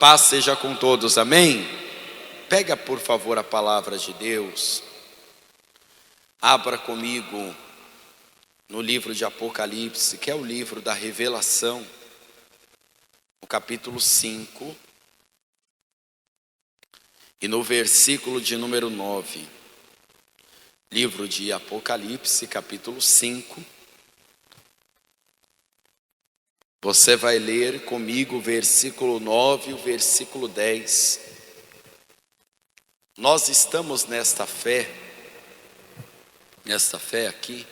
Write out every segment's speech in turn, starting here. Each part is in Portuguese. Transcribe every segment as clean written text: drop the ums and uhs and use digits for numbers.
Paz seja com todos, amém? Pega por favor a palavra de Deus, abra comigo no livro de Apocalipse, que é o livro da revelação, no capítulo 5, e no versículo de número 9, livro de Apocalipse, capítulo 5, você vai ler comigo o versículo 9 e o versículo 10. Nós estamos nesta fé aqui,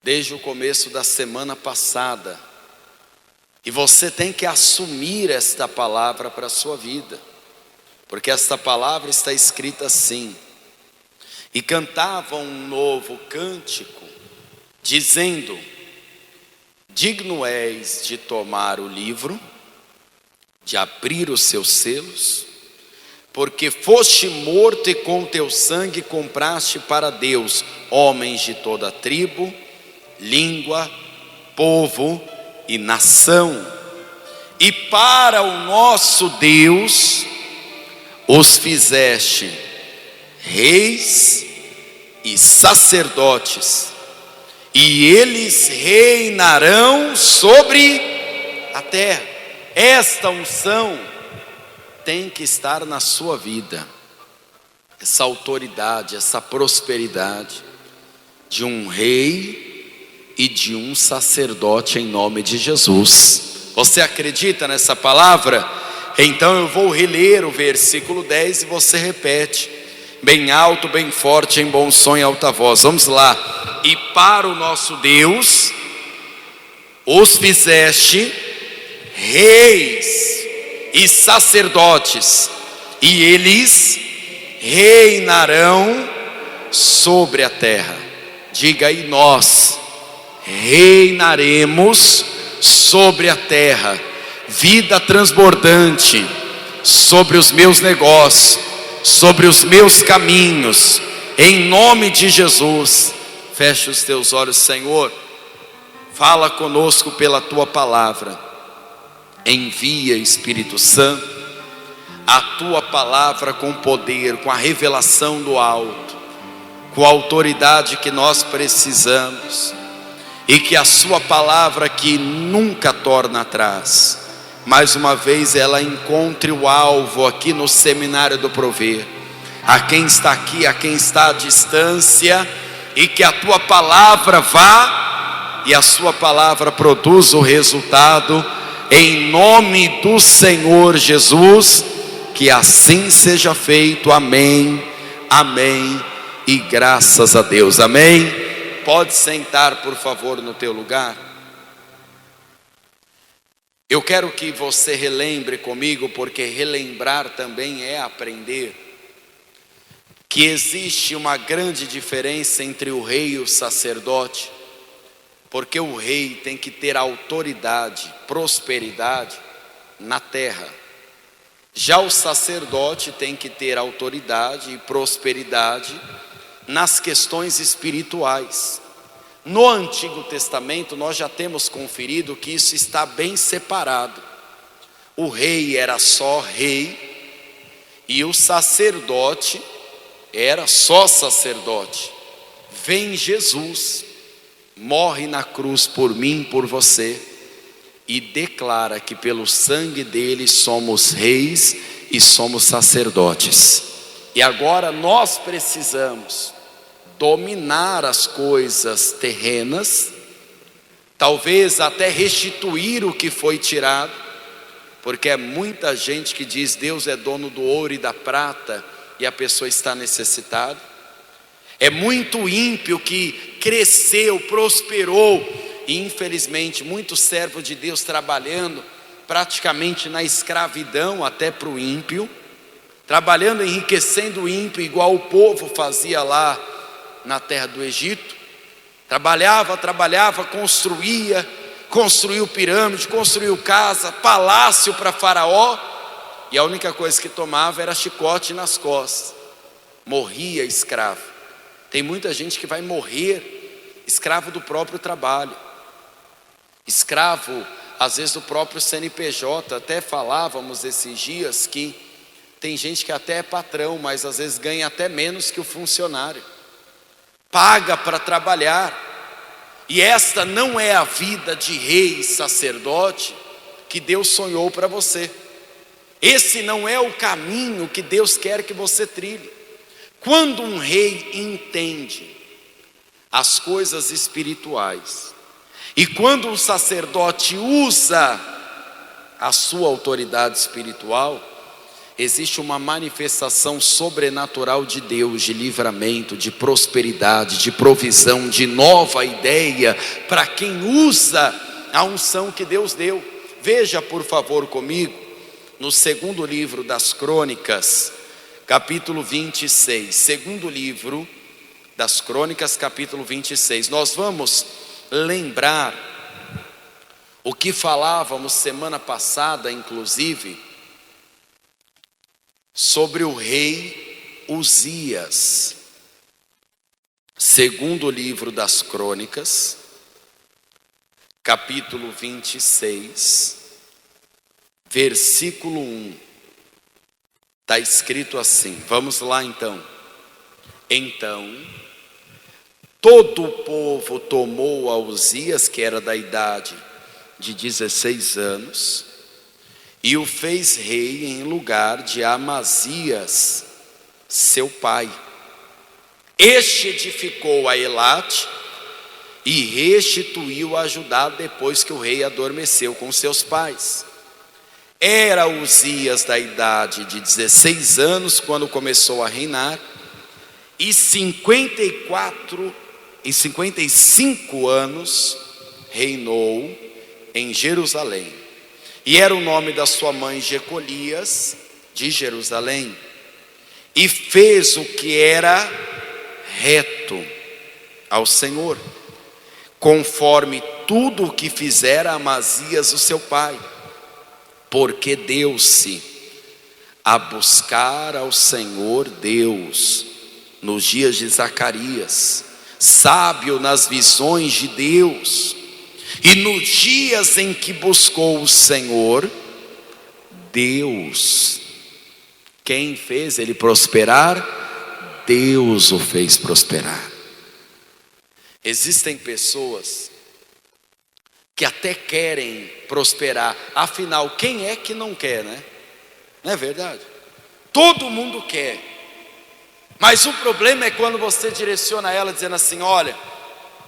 desde o começo da semana passada. E você tem que assumir esta palavra para a sua vida, porque esta palavra está escrita assim: e cantavam um novo cântico, dizendo: digno és de tomar o livro, de abrir os seus selos, porque foste morto e com teu sangue compraste para Deus homens de toda tribo, língua, povo e nação. E para o nosso Deus os fizeste reis e sacerdotes, e eles reinarão sobre a terra. Esta unção tem que estar na sua vida, essa autoridade, essa prosperidade de um rei e de um sacerdote, em nome de Jesus. Você acredita nessa palavra? Então eu vou reler o versículo 10 e você repete bem alto, bem forte, em bom som e alta voz. Vamos lá. E para o nosso Deus os fizeste reis e sacerdotes, e eles reinarão sobre a terra. Diga aí: nós reinaremos sobre a terra. Vida transbordante sobre os meus negócios, sobre os meus caminhos, em nome de Jesus. Feche os teus olhos, Senhor, fala conosco pela tua palavra. Envia, Espírito Santo, a tua palavra com poder, com a revelação do alto, com a autoridade que nós precisamos, e que a sua palavra, que nunca torna atrás, mais uma vez ela encontre o alvo aqui no Seminário do Prover, a quem está aqui, a quem está à distância, e que a tua palavra vá e a sua palavra produza o resultado, em nome do Senhor Jesus. Que assim seja feito, amém, amém e graças a Deus, amém. Pode sentar por favor no teu lugar. Eu quero que você relembre comigo, porque relembrar também é aprender, que existe uma grande diferença entre o rei e o sacerdote, porque o rei tem que ter autoridade, prosperidade na terra. Já o sacerdote tem que ter autoridade e prosperidade nas questões espirituais. No Antigo Testamento nós já temos conferido que isso está bem separado. O rei era só rei e o sacerdote era só sacerdote. Vem Jesus, morre na cruz por mim, por você, e declara que pelo sangue dele somos reis e somos sacerdotes. E agora nós precisamos dominar as coisas terrenas, talvez até restituir o que foi tirado, porque é muita gente que diz Deus é dono do ouro e da prata, e a pessoa está necessitada. É muito ímpio que cresceu, prosperou, e infelizmente muito servo de Deus trabalhando praticamente na escravidão até para o ímpio, trabalhando, enriquecendo o ímpio, igual o povo fazia lá na terra do Egito. Trabalhava, construiu pirâmide, construiu casa, palácio para Faraó, e a única coisa que tomava era chicote nas costas, morria escravo. Tem muita gente que vai morrer escravo do próprio trabalho, escravo às vezes o próprio CNPJ, até falávamos esses dias que tem gente que até é patrão, mas às vezes ganha até menos que o funcionário, paga para trabalhar. E esta não é a vida de rei e sacerdote que Deus sonhou para você. Esse não é o caminho que Deus quer que você trilhe. Quando um rei entende as coisas espirituais, e quando um sacerdote usa a sua autoridade espiritual, existe uma manifestação sobrenatural de Deus, de livramento, de prosperidade, de provisão, de nova ideia para quem usa a unção que Deus deu. Veja por favor comigo, no segundo livro das Crônicas, capítulo 26, segundo livro das Crônicas, capítulo 26, nós vamos lembrar o que falávamos semana passada, inclusive, sobre o rei Uzias. Segundo livro das Crônicas, capítulo 26, versículo 1, está escrito assim, vamos lá então. Então, todo o povo tomou a Uzias, que era da idade de 16 anos, e o fez rei em lugar de Amazias, seu pai. Este edificou a Elate e restituiu a Judá depois que o rei adormeceu com seus pais. Era Uzias da idade de 16 anos quando começou a reinar, e 55 anos reinou em Jerusalém. E era o nome da sua mãe Jecolias, de Jerusalém. E fez o que era reto ao Senhor, conforme tudo o que fizera Amazias o seu pai, porque deu-se a buscar ao Senhor Deus nos dias de Zacarias, sábio nas visões de Deus. E nos dias em que buscou o Senhor, Deus, quem fez ele prosperar? Deus o fez prosperar. Existem pessoas que até querem prosperar, afinal, quem é que não quer, né? Não é verdade? Todo mundo quer, mas o problema é quando você direciona ela dizendo assim: olha,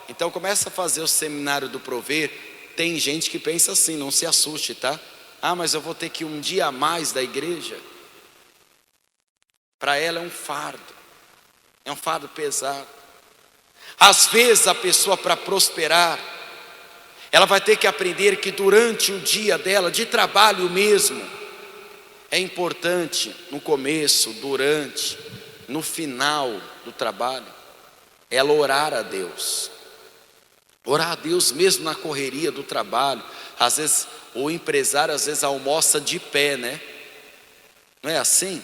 então começa a fazer o seminário do Prover. Tem gente que pensa assim, não se assuste, tá? Ah, mas eu vou ter que ir um dia a mais da igreja. Para ela é um fardo pesado. Às vezes a pessoa, para prosperar, ela vai ter que aprender que durante o dia dela, de trabalho mesmo, é importante no começo, durante, no final do trabalho, ela orar a Deus. Orar a Deus mesmo na correria do trabalho. Às vezes o empresário almoça de pé, né? Não é assim?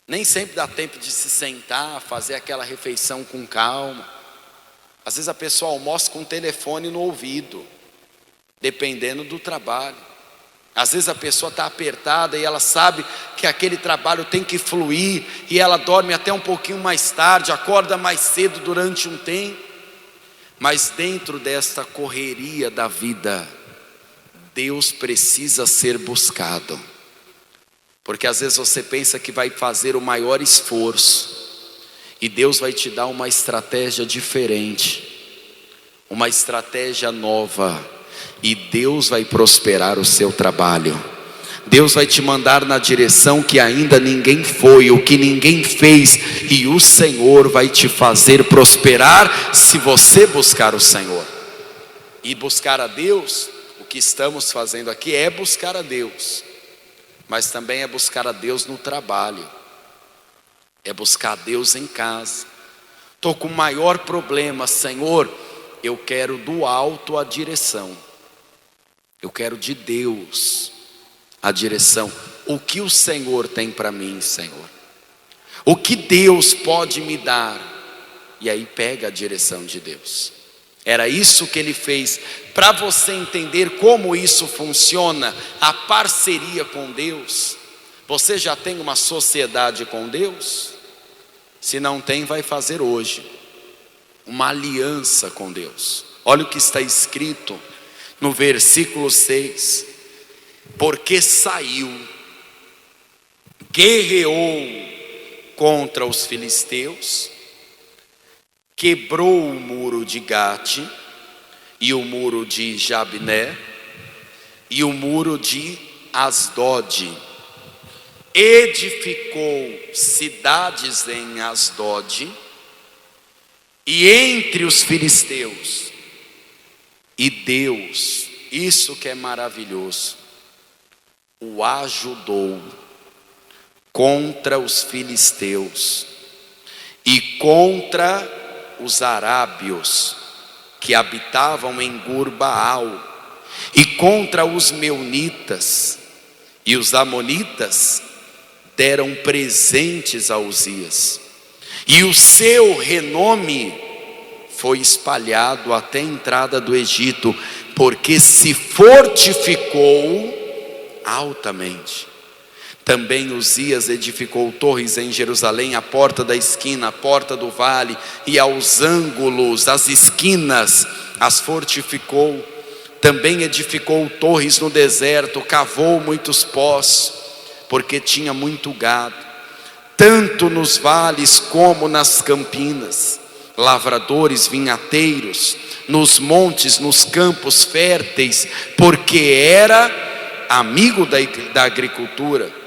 Nem sempre dá tempo de se sentar, fazer aquela refeição com calma. Às vezes a pessoa almoça com o telefone no ouvido, dependendo do trabalho. Às vezes a pessoa está apertada e ela sabe que aquele trabalho tem que fluir, e ela dorme até um pouquinho mais tarde, acorda mais cedo durante um tempo. Mas dentro desta correria da vida, Deus precisa ser buscado. Porque às vezes você pensa que vai fazer o maior esforço, e Deus vai te dar uma estratégia diferente, uma estratégia nova, e Deus vai prosperar o seu trabalho. Deus vai te mandar na direção que ainda ninguém foi, o que ninguém fez, e o Senhor vai te fazer prosperar se você buscar o Senhor. E buscar a Deus, o que estamos fazendo aqui é buscar a Deus, mas também é buscar a Deus no trabalho, é buscar a Deus em casa. Estou com o maior problema, Senhor, eu quero do alto a direção, eu quero de Deus a direção. O que o Senhor tem para mim, Senhor? O que Deus pode me dar? E aí pega a direção de Deus. Era isso que ele fez. Para você entender como isso funciona, a parceria com Deus. Você já tem uma sociedade com Deus? Se não tem, vai fazer hoje uma aliança com Deus. Olha o que está escrito no versículo 6: porque saiu, guerreou contra os filisteus, quebrou o muro de Gate, e o muro de Jabné, e o muro de Asdod, edificou cidades em Asdod, e entre os filisteus, e Deus, isso que é maravilhoso, o ajudou contra os filisteus e contra os arábios que habitavam em Gur-Baal, e contra os meunitas. E os amonitas deram presentes a Uzias, e o seu renome foi espalhado até a entrada do Egito, porque se fortificou altamente. Também Uzias edificou torres em Jerusalém, a porta da esquina, a porta do vale, e aos ângulos, as esquinas, as fortificou. Também edificou torres no deserto, cavou muitos poços, porque tinha muito gado, tanto nos vales como nas campinas, lavradores vinhateiros, nos montes, nos campos férteis, porque era amigo da agricultura.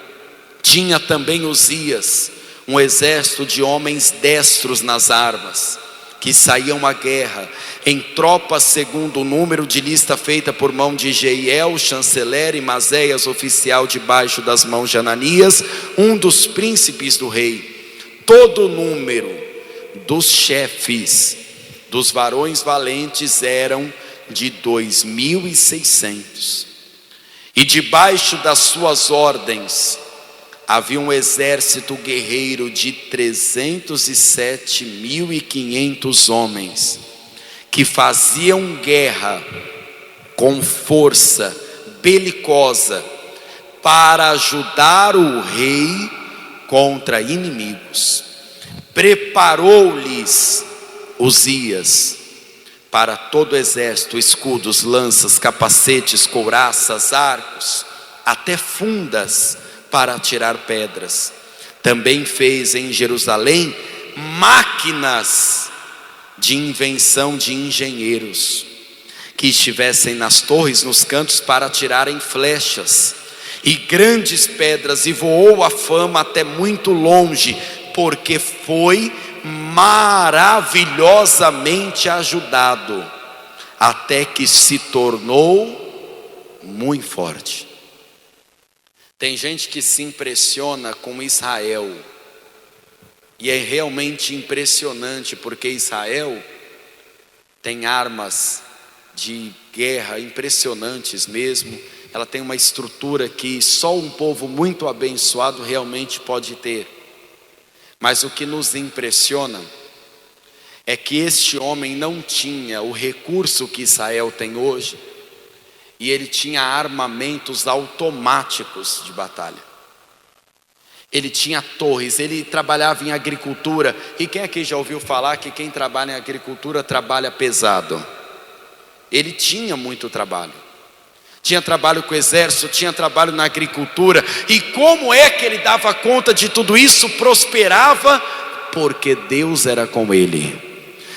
Tinha também Uzias um exército de homens destros nas armas, que saíam à guerra, em tropas segundo o número de lista feita por mão de Jeiel, chanceler, e Maséias, oficial, debaixo das mãos de Ananias, um dos príncipes do rei. Todo o número dos chefes dos varões valentes eram de 2.600, e debaixo das suas ordens havia um exército guerreiro de 307.500 homens, que faziam guerra com força belicosa para ajudar o rei contra inimigos. Preparou-lhes Uzias para todo o exército escudos, lanças, capacetes, couraças, arcos, até fundas para atirar pedras. Também fez em Jerusalém máquinas de invenção de engenheiros, que estivessem nas torres, nos cantos, para atirarem flechas, e grandes pedras, e voou a fama até muito longe, porque foi maravilhosamente ajudado, até que se tornou muito forte. Tem gente que se impressiona com Israel, e é realmente impressionante, porque Israel tem armas de guerra impressionantes mesmo. Ela tem uma estrutura que só um povo muito abençoado realmente pode ter. Mas o que nos impressiona é que este homem não tinha o recurso que Israel tem hoje, e ele tinha armamentos automáticos de batalha. Ele tinha torres, ele trabalhava em agricultura. E quem aqui já ouviu falar que quem trabalha em agricultura trabalha pesado? Ele tinha muito trabalho. Tinha trabalho com o exército, tinha trabalho na agricultura. E como é que ele dava conta de tudo isso? Prosperava, porque Deus era com ele.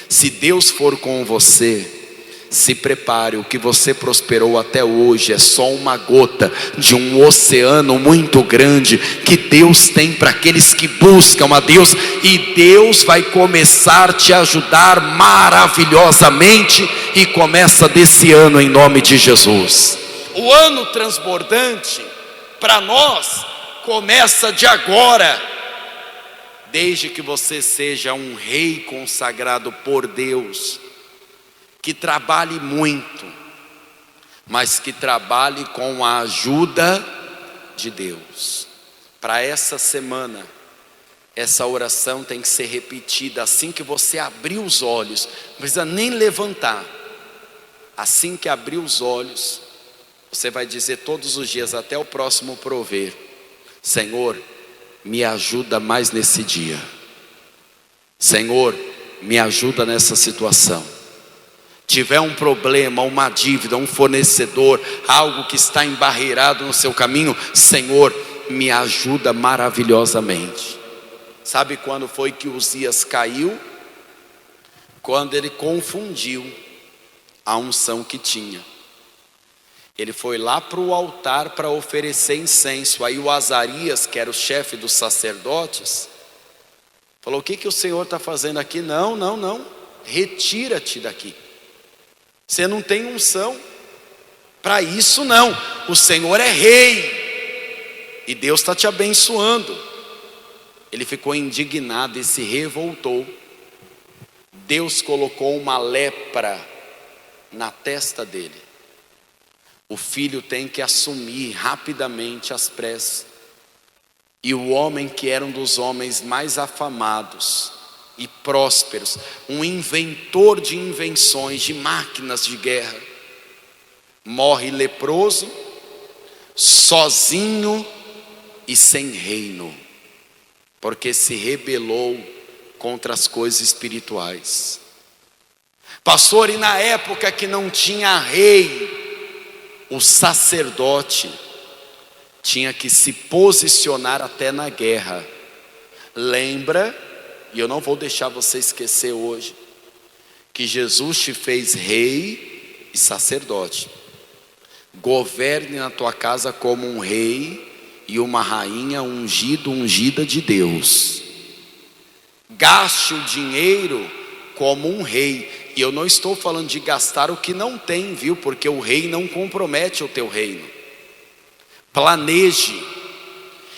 Se Deus for com você, se prepare, o que você prosperou até hoje é só uma gota de um oceano muito grande que Deus tem para aqueles que buscam a Deus, e Deus vai começar a te ajudar maravilhosamente, e começa desse ano em nome de Jesus. O ano transbordante para nós começa de agora, desde que você seja um rei consagrado por Deus, que trabalhe muito, mas que trabalhe com a ajuda de Deus. Para essa semana, essa oração tem que ser repetida assim que você abrir os olhos, não precisa nem levantar. Assim que abrir os olhos, você vai dizer todos os dias até o próximo prover: Senhor, me ajuda mais nesse dia. Senhor, me ajuda nessa situação. Tiver um problema, uma dívida, um fornecedor, algo que está embarreirado no seu caminho, Senhor, me ajuda maravilhosamente. Sabe quando foi que Uzias caiu? Quando ele confundiu a unção que tinha. Ele foi lá para o altar para oferecer incenso. Aí o Azarias, que era o chefe dos sacerdotes, falou: o que o Senhor está fazendo aqui? Não, retira-te daqui. Você não tem unção para isso não. O Senhor é rei e Deus está te abençoando. Ele ficou indignado e se revoltou. Deus colocou uma lepra na testa dele. O filho tem que assumir rapidamente as pressas. E o homem que era um dos homens mais afamados e prósperos, um inventor de invenções, de máquinas de guerra, morre leproso, sozinho e sem reino, porque se rebelou contra as coisas espirituais. Pastor, e na época que não tinha rei, o sacerdote tinha que se posicionar até na guerra. Lembra, e eu não vou deixar você esquecer hoje, que Jesus te fez rei e sacerdote. Governe na tua casa como um rei e uma rainha ungida de Deus. Gaste o dinheiro como um rei. E eu não estou falando de gastar o que não tem, viu? Porque o rei não compromete o teu reino. Planeje.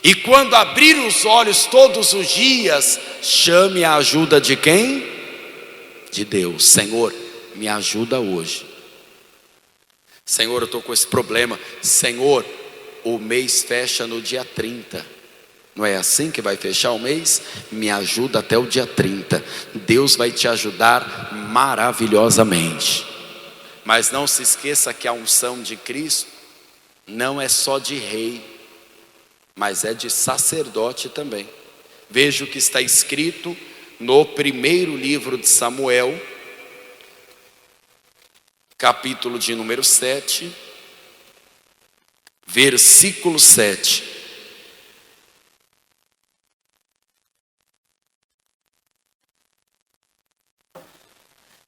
E quando abrir os olhos todos os dias, chame a ajuda de quem? De Deus. Senhor, me ajuda hoje. Senhor, eu estou com esse problema. Senhor, o mês fecha no dia 30. Não é assim que vai fechar o mês? Me ajuda até o dia 30. Deus vai te ajudar maravilhosamente. Mas não se esqueça que a unção de Cristo não é só de rei, mas é de sacerdote também. Veja o que está escrito no primeiro livro de Samuel, capítulo de número 7, versículo 7.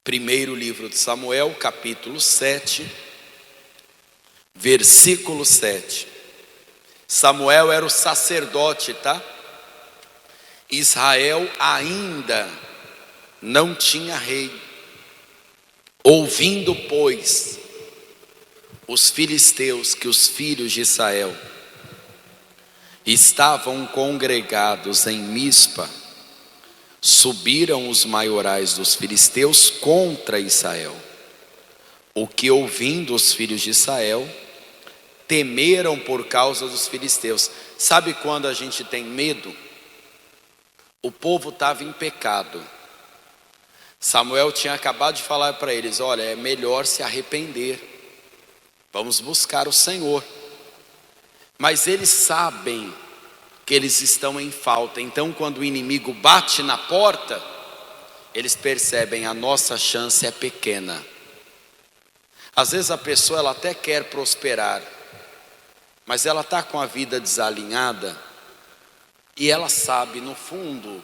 Primeiro livro de Samuel, capítulo 7, versículo 7. Samuel era o sacerdote, tá? Israel ainda não tinha rei. Ouvindo, pois, os filisteus que os filhos de Israel estavam congregados em Mispa, subiram os maiorais dos filisteus contra Israel. O que, ouvindo os filhos de Israel, temeram por causa dos filisteus. Sabe quando a gente tem medo? O povo estava em pecado. Samuel tinha acabado de falar para eles: olha, é melhor se arrepender, vamos buscar o Senhor. Mas eles sabem que eles estão em falta. Então quando o inimigo bate na porta, eles percebem: a nossa chance é pequena. Às vezes a pessoa ela até quer prosperar, mas ela está com a vida desalinhada, e ela sabe no fundo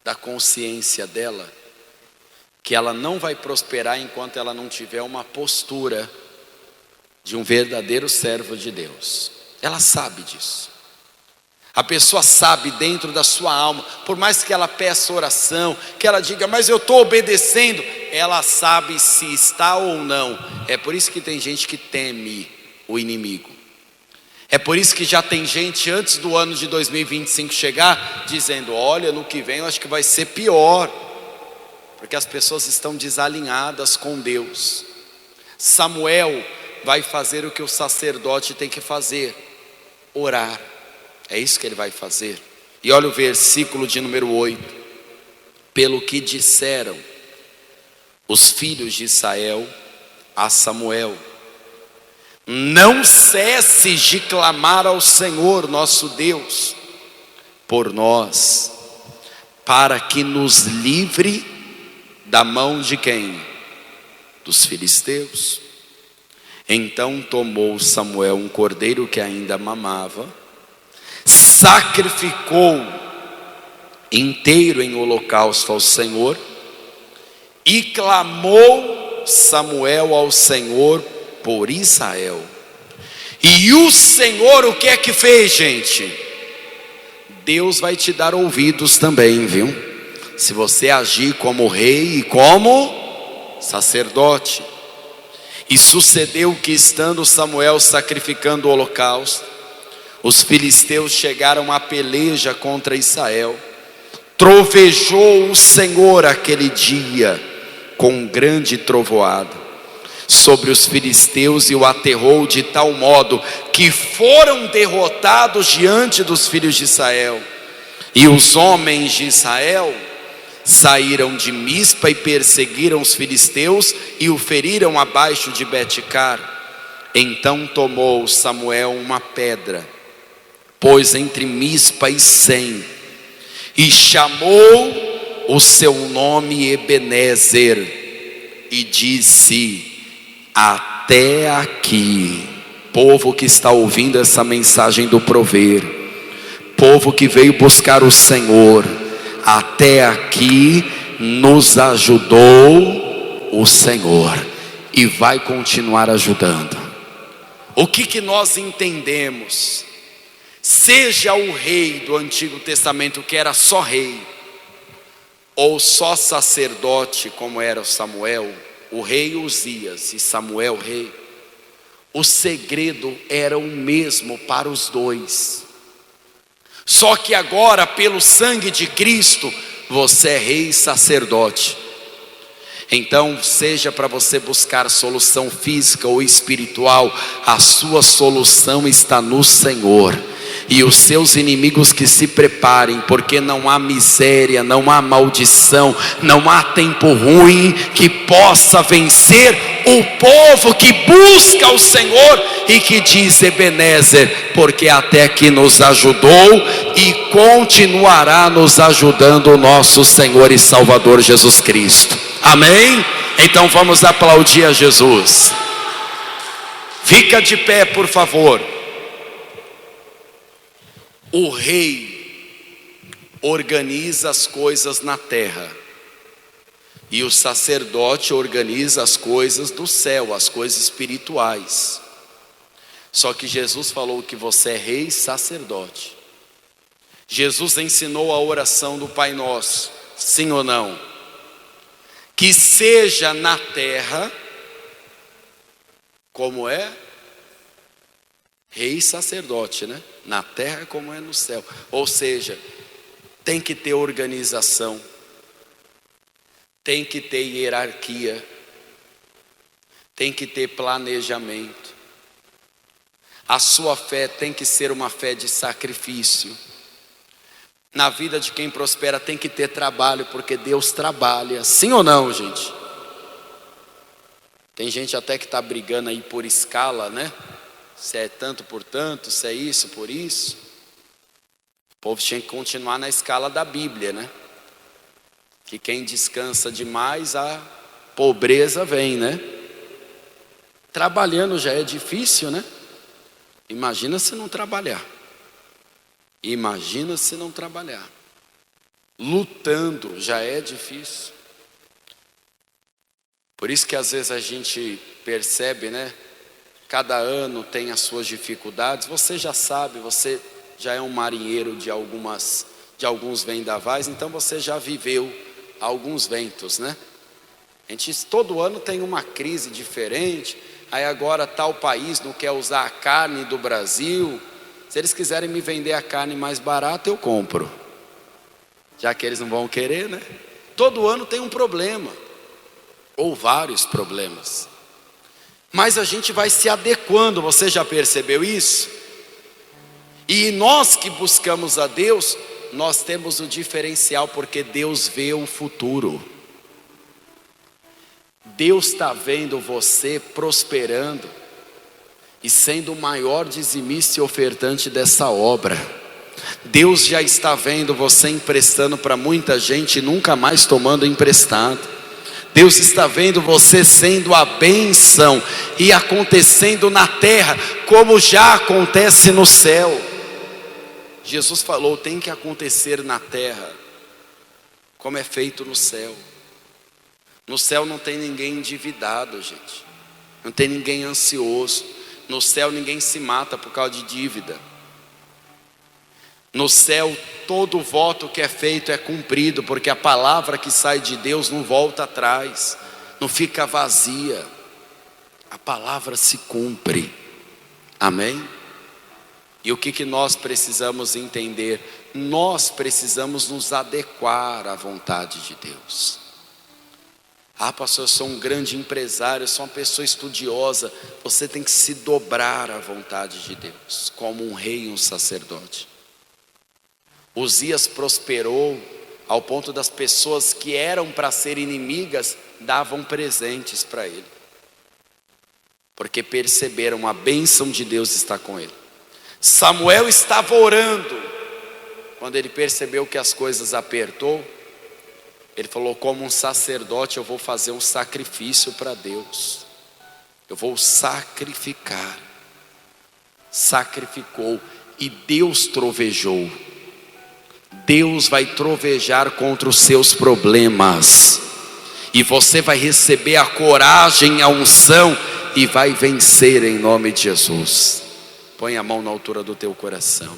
da consciência dela que ela não vai prosperar enquanto ela não tiver uma postura de um verdadeiro servo de Deus. Ela sabe disso. A pessoa sabe dentro da sua alma, por mais que ela peça oração, que ela diga: mas eu estou obedecendo, ela sabe se está ou não. É por isso que tem gente que teme o inimigo. É por isso que já tem gente antes do ano de 2025 chegar, dizendo: olha, no que vem eu acho que vai ser pior. Porque as pessoas estão desalinhadas com Deus. Samuel vai fazer o que o sacerdote tem que fazer: orar. É isso que ele vai fazer. E olha o versículo de número 8. Pelo que disseram os filhos de Israel a Samuel: não cesses de clamar ao Senhor nosso Deus por nós, para que nos livre da mão de quem? Dos filisteus. Então tomou Samuel um cordeiro que ainda mamava, sacrificou inteiro em holocausto ao Senhor, e clamou Samuel ao Senhor por Israel. E o Senhor o que é que fez, gente? Deus vai te dar ouvidos também, viu? Se você agir como rei e como sacerdote. E sucedeu que, estando Samuel sacrificando o holocausto, os filisteus chegaram à peleja contra Israel. Trovejou o Senhor aquele dia com grande trovoada sobre os filisteus, e o aterrou de tal modo que foram derrotados diante dos filhos de Israel. E os homens de Israel saíram de Mispa e perseguiram os filisteus e o feriram abaixo de Betcar. Então tomou Samuel uma pedra, pôs entre Mispa e Sem, e chamou o seu nome Ebenezer, e disse: até aqui. Povo que está ouvindo essa mensagem do prover, povo que veio buscar o Senhor, até aqui nos ajudou o Senhor e vai continuar ajudando. O que nós entendemos? Seja o rei do Antigo Testamento, que era só rei, ou só sacerdote, como era Samuel, o rei Uzias e Samuel rei, o segredo era o mesmo para os dois. Só que agora, pelo sangue de Cristo, você é rei e sacerdote. Então, seja para você buscar solução física ou espiritual, a sua solução está no Senhor. E os seus inimigos que se preparem, porque não há miséria, não há maldição, não há tempo ruim que possa vencer o povo que busca o Senhor e que diz Ebenezer, porque até que nos ajudou e continuará nos ajudando o nosso Senhor e Salvador Jesus Cristo. Amém? Então vamos aplaudir a Jesus. Fica de pé, por favor. O rei organiza as coisas na terra, e o sacerdote organiza as coisas do céu, as coisas espirituais. Só que Jesus falou que você é rei e sacerdote. Jesus ensinou a oração do Pai Nosso, sim ou não? Que seja na terra, como é? Rei e sacerdote, né? Na terra como é no céu. Ou seja, tem que ter organização, tem que ter hierarquia, tem que ter planejamento. A sua fé tem que ser uma fé de sacrifício. Na vida de quem prospera tem que ter trabalho, porque Deus trabalha. Sim ou não, gente? Tem gente até que está brigando aí por escala, né? Se é tanto por tanto, se é isso por isso. O povo tinha que continuar na escala da Bíblia, né? Que quem descansa demais, a pobreza vem, né? Trabalhando já é difícil, né? Imagina se não trabalhar. Imagina se não trabalhar. Lutando já é difícil. Por isso que às vezes a gente percebe, né? Cada ano tem as suas dificuldades. Você já sabe, você já é um marinheiro de alguns vendavais, então você já viveu alguns ventos, né? A gente todo ano tem uma crise diferente. Aí agora tal país não quer usar a carne do Brasil. Se eles quiserem me vender a carne mais barata, eu compro. Já que eles não vão querer, né? Todo ano tem um problema, ou vários problemas. Mas a gente vai se adequando, você já percebeu isso? E nós que buscamos a Deus, nós temos o diferencial porque Deus vê o futuro. Deus está vendo você prosperando e sendo o maior dizimista e ofertante dessa obra. Deus já está vendo você emprestando para muita gente e nunca mais tomando emprestado. Deus está vendo você sendo a bênção e acontecendo na terra como já acontece no céu. Jesus falou, tem que acontecer na terra como é feito no céu. No céu não tem ninguém endividado, gente. Não tem ninguém ansioso. No céu ninguém se mata por causa de dívida. No céu todo voto que é feito é cumprido, porque a palavra que sai de Deus não volta atrás, não fica vazia. A palavra se cumpre. Amém? E o que nós precisamos entender? Nós precisamos nos adequar à vontade de Deus. Ah, pastor, eu sou um grande empresário, eu sou uma pessoa estudiosa. Você tem que se dobrar à vontade de Deus, como um rei e um sacerdote. Uzias prosperou ao ponto das pessoas que eram para ser inimigas davam presentes para ele, porque perceberam a bênção de Deus está com ele. Samuel estava orando, quando ele percebeu que as coisas apertou, ele falou, como um sacerdote eu vou fazer um sacrifício para Deus. Eu vou sacrificar. Sacrificou e Deus trovejou. Deus vai trovejar contra os seus problemas. E você vai receber a coragem, a unção e vai vencer em nome de Jesus. Põe a mão na altura do teu coração.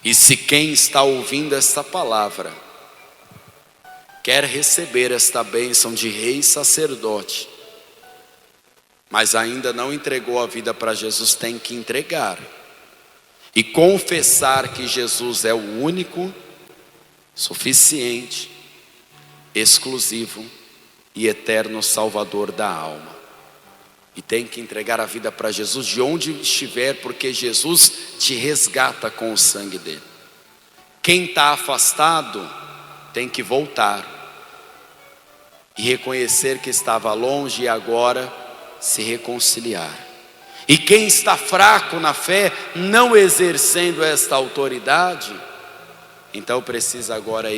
E se quem está ouvindo esta palavra quer receber esta bênção de rei e sacerdote, mas ainda não entregou a vida para Jesus, tem que entregar e confessar que Jesus é o único, suficiente, exclusivo e eterno Salvador da alma. E tem que entregar a vida para Jesus de onde estiver, porque Jesus te resgata com o sangue dele. Quem está afastado tem que voltar e reconhecer que estava longe e agora se reconciliar. E quem está fraco na fé, não exercendo esta autoridade, então precisa agora